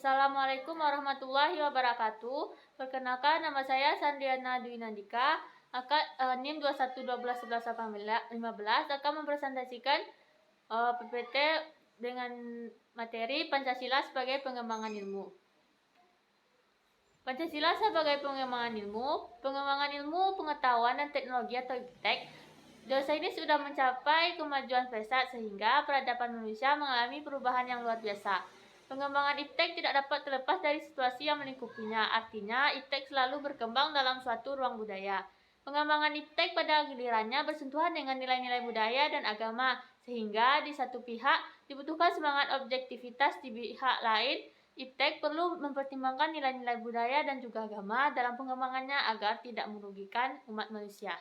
Assalamualaikum warahmatullahi wabarakatuh. Perkenalkan, nama saya Sandriana Dwi Nandika, NIM 21121115 akan mempresentasikan PPT dengan materi Pancasila sebagai pengembangan ilmu. Pancasila sebagai pengembangan ilmu, pengetahuan dan teknologi atau IPTEK. Dosa ini sudah mencapai kemajuan pesat sehingga peradaban manusia mengalami perubahan yang luar biasa. Pengembangan IPTEK tidak dapat terlepas dari situasi yang melingkupinya. Artinya, IPTEK selalu berkembang dalam suatu ruang budaya. Pengembangan IPTEK pada gilirannya bersentuhan dengan nilai-nilai budaya dan agama, sehingga di satu pihak dibutuhkan semangat objektivitas, di pihak lain IPTEK perlu mempertimbangkan nilai-nilai budaya dan juga agama dalam pengembangannya agar tidak merugikan umat manusia.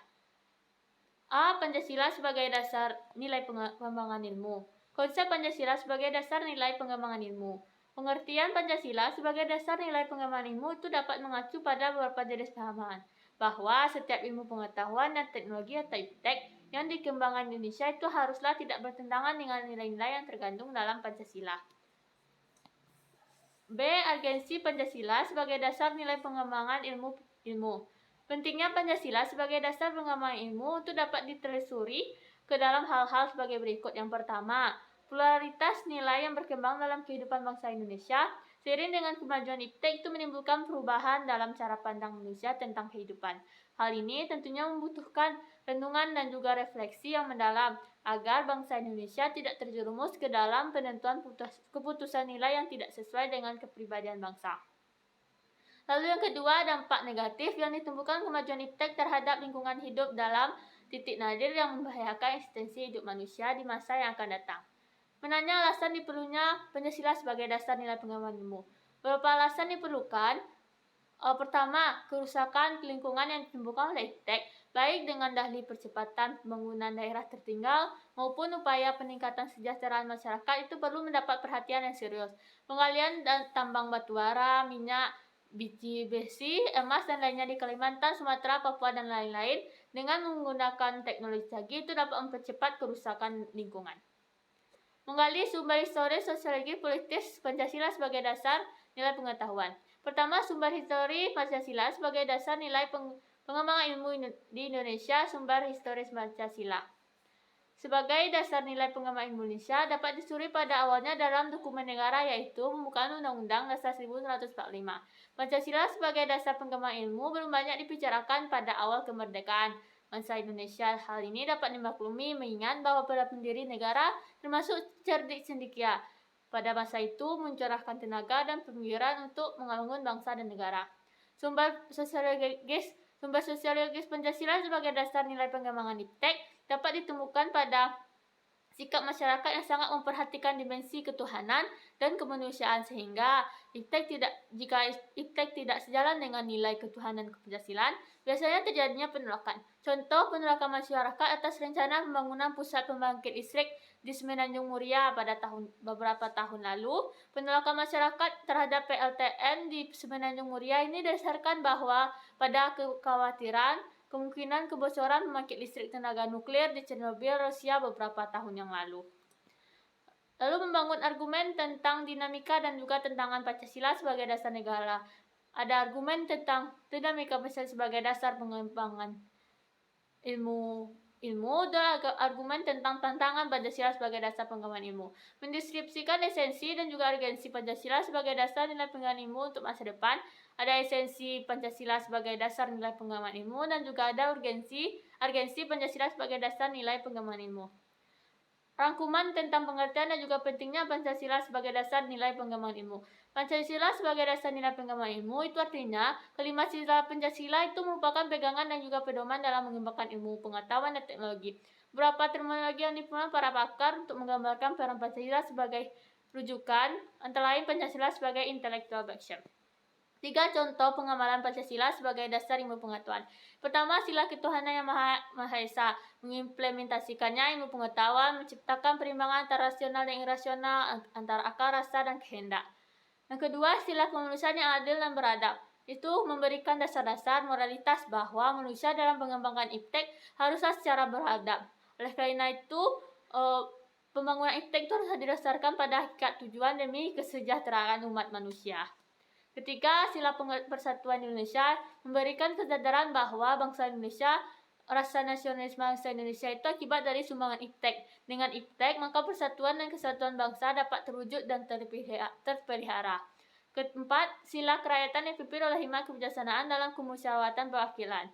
A. Pancasila sebagai dasar nilai pengembangan ilmu. Konsep Pancasila sebagai dasar nilai pengembangan ilmu. Pengertian Pancasila sebagai dasar nilai pengembangan ilmu itu dapat mengacu pada beberapa jenis pemahaman, bahwa setiap ilmu pengetahuan dan teknologi atau IPTEK yang dikembangkan Indonesia itu haruslah tidak bertentangan dengan nilai-nilai yang terkandung dalam Pancasila. B. Agensi Pancasila sebagai dasar nilai pengembangan ilmu. Pentingnya Pancasila sebagai dasar pengembangan ilmu itu dapat ditelusuri ke dalam hal-hal sebagai berikut. Yang pertama, pluralitas nilai yang berkembang dalam kehidupan bangsa Indonesia. Seiring dengan kemajuan IPTEK itu menimbulkan perubahan dalam cara pandang manusia tentang kehidupan. Hal ini tentunya membutuhkan renungan dan juga refleksi yang mendalam agar bangsa Indonesia tidak terjerumus ke dalam penentuan keputusan nilai yang tidak sesuai dengan kepribadian bangsa. Lalu yang kedua, dampak negatif yang ditimbulkan kemajuan IPTEK terhadap lingkungan hidup dalam titik nadir yang membahayakan eksistensi hidup manusia di masa yang akan datang. Menanya alasan diperlunya Pancasila sebagai dasar nilai pengembangan ilmu. Beberapa alasan diperlukan. Pertama, kerusakan lingkungan yang ditimbulkan oleh IPTEK, baik dengan dahli percepatan pembangunan daerah tertinggal maupun upaya peningkatan kesejahteraan masyarakat itu perlu mendapat perhatian yang serius. Penggalian dan tambang batu bara, minyak, biji besi, emas, dan lainnya di Kalimantan, Sumatera, Papua, dan lain-lain dengan menggunakan teknologi canggih itu dapat mempercepat kerusakan lingkungan. Menggali sumber historis, sosiologi, politis Pancasila sebagai dasar nilai pengetahuan. Pertama, sumber histori Pancasila sebagai dasar nilai pengembangan ilmu di Indonesia. Sumber historis Pancasila sebagai dasar nilai pengembangan ilmu Indonesia dapat disuri pada awalnya dalam dokumen negara, yaitu pembukaan Undang-Undang Dasar 1945. Pancasila sebagai dasar pengembangan ilmu belum banyak dibicarakan pada awal kemerdekaan bangsa Indonesia. Hal ini dapat dimaklumi mengingat bahwa para pendiri negara, termasuk cerdik cendekia, pada masa itu mencurahkan tenaga dan pemikiran untuk membangun bangsa dan negara. Sumber sosiologis Pancasila sebagai dasar nilai pengembangan IPTEK dapat ditemukan pada sikap masyarakat yang sangat memperhatikan dimensi ketuhanan dan kemanusiaan, sehingga jika IPTEK tidak sejalan dengan nilai ketuhanan Pancasilaan, biasanya terjadinya penolakan. Contoh penolakan masyarakat atas rencana pembangunan pusat pembangkit listrik di Semenanjung Muria pada beberapa tahun lalu. Penolakan masyarakat terhadap PLTN di Semenanjung Muria ini didasarkan bahwa pada kekhawatiran kemungkinan kebocoran pembangkit listrik tenaga nuklir di Chernobyl, Rusia beberapa tahun yang lalu. Lalu membangun argumen tentang dinamika dan juga tentangan Pancasila sebagai dasar negara. Ada argumen tentang dinamika Pancasila sebagai dasar pengembangan ilmu dan argumen tentang tantangan Pancasila sebagai dasar pengembangan ilmu. Mendeskripsikan esensi dan juga urgensi Pancasila sebagai dasar nilai pengembangan ilmu untuk masa depan. Ada esensi Pancasila sebagai dasar nilai pengembangan ilmu dan juga ada urgensi Pancasila sebagai dasar nilai pengembangan ilmu. Rangkuman tentang pengertian dan juga pentingnya Pancasila sebagai dasar nilai pengembangan ilmu. Pancasila sebagai dasar nilai pengembangan ilmu itu artinya kelima sila Pancasila itu merupakan pegangan dan juga pedoman dalam mengembangkan ilmu, pengetahuan, dan teknologi. Beberapa terminologi yang digunakan para pakar untuk menggambarkan peran Pancasila sebagai rujukan, antara lain Pancasila sebagai intellectual action. 3 contoh pengamalan Pancasila sebagai dasar ilmu pengetahuan. Pertama, sila ketuhanan yang Maha Esa. Mengimplementasikannya ilmu pengetahuan menciptakan perimbangan antara rasional dan irasional, antara akal, rasa, dan kehendak. Yang kedua, sila kemanusiaan yang adil dan beradab. Itu memberikan dasar-dasar moralitas bahwa manusia dalam pengembangan IPTEK haruslah secara beradab. Oleh karena itu, Pembangunan iptek itu harus didasarkan pada hakikat tujuan demi kesejahteraan umat manusia. Ketiga, sila persatuan Indonesia memberikan kesadaran bahwa bangsa Indonesia, rasa nasionalis bangsa Indonesia itu akibat dari sumbangan iptek. Dengan iptek, maka persatuan dan kesatuan bangsa dapat terwujud dan terpelihara. Keempat, sila kerakyatan yang dipimpin oleh hikmat kebijaksanaan dalam kemusyawaratan perwakilan.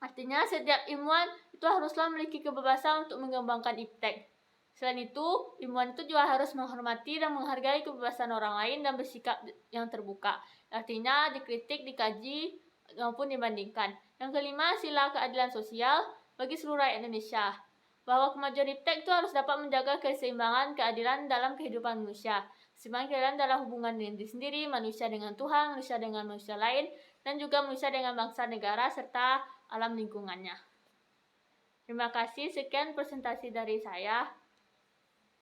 Artinya, setiap ilmuwan itu haruslah memiliki kebebasan untuk mengembangkan iptek. Selain itu, ilmuwan itu juga harus menghormati dan menghargai kebebasan orang lain dan bersikap yang terbuka. Artinya, dikritik, dikaji, maupun dibandingkan. Yang kelima, sila keadilan sosial bagi seluruh rakyat Indonesia. Bahwa kemajuan iptek itu harus dapat menjaga keseimbangan keadilan dalam kehidupan manusia. Keseimbangan keadilan dalam hubungan diri sendiri, manusia dengan Tuhan, manusia dengan manusia lain, dan juga manusia dengan bangsa negara serta alam lingkungannya. Terima kasih, sekian presentasi dari saya.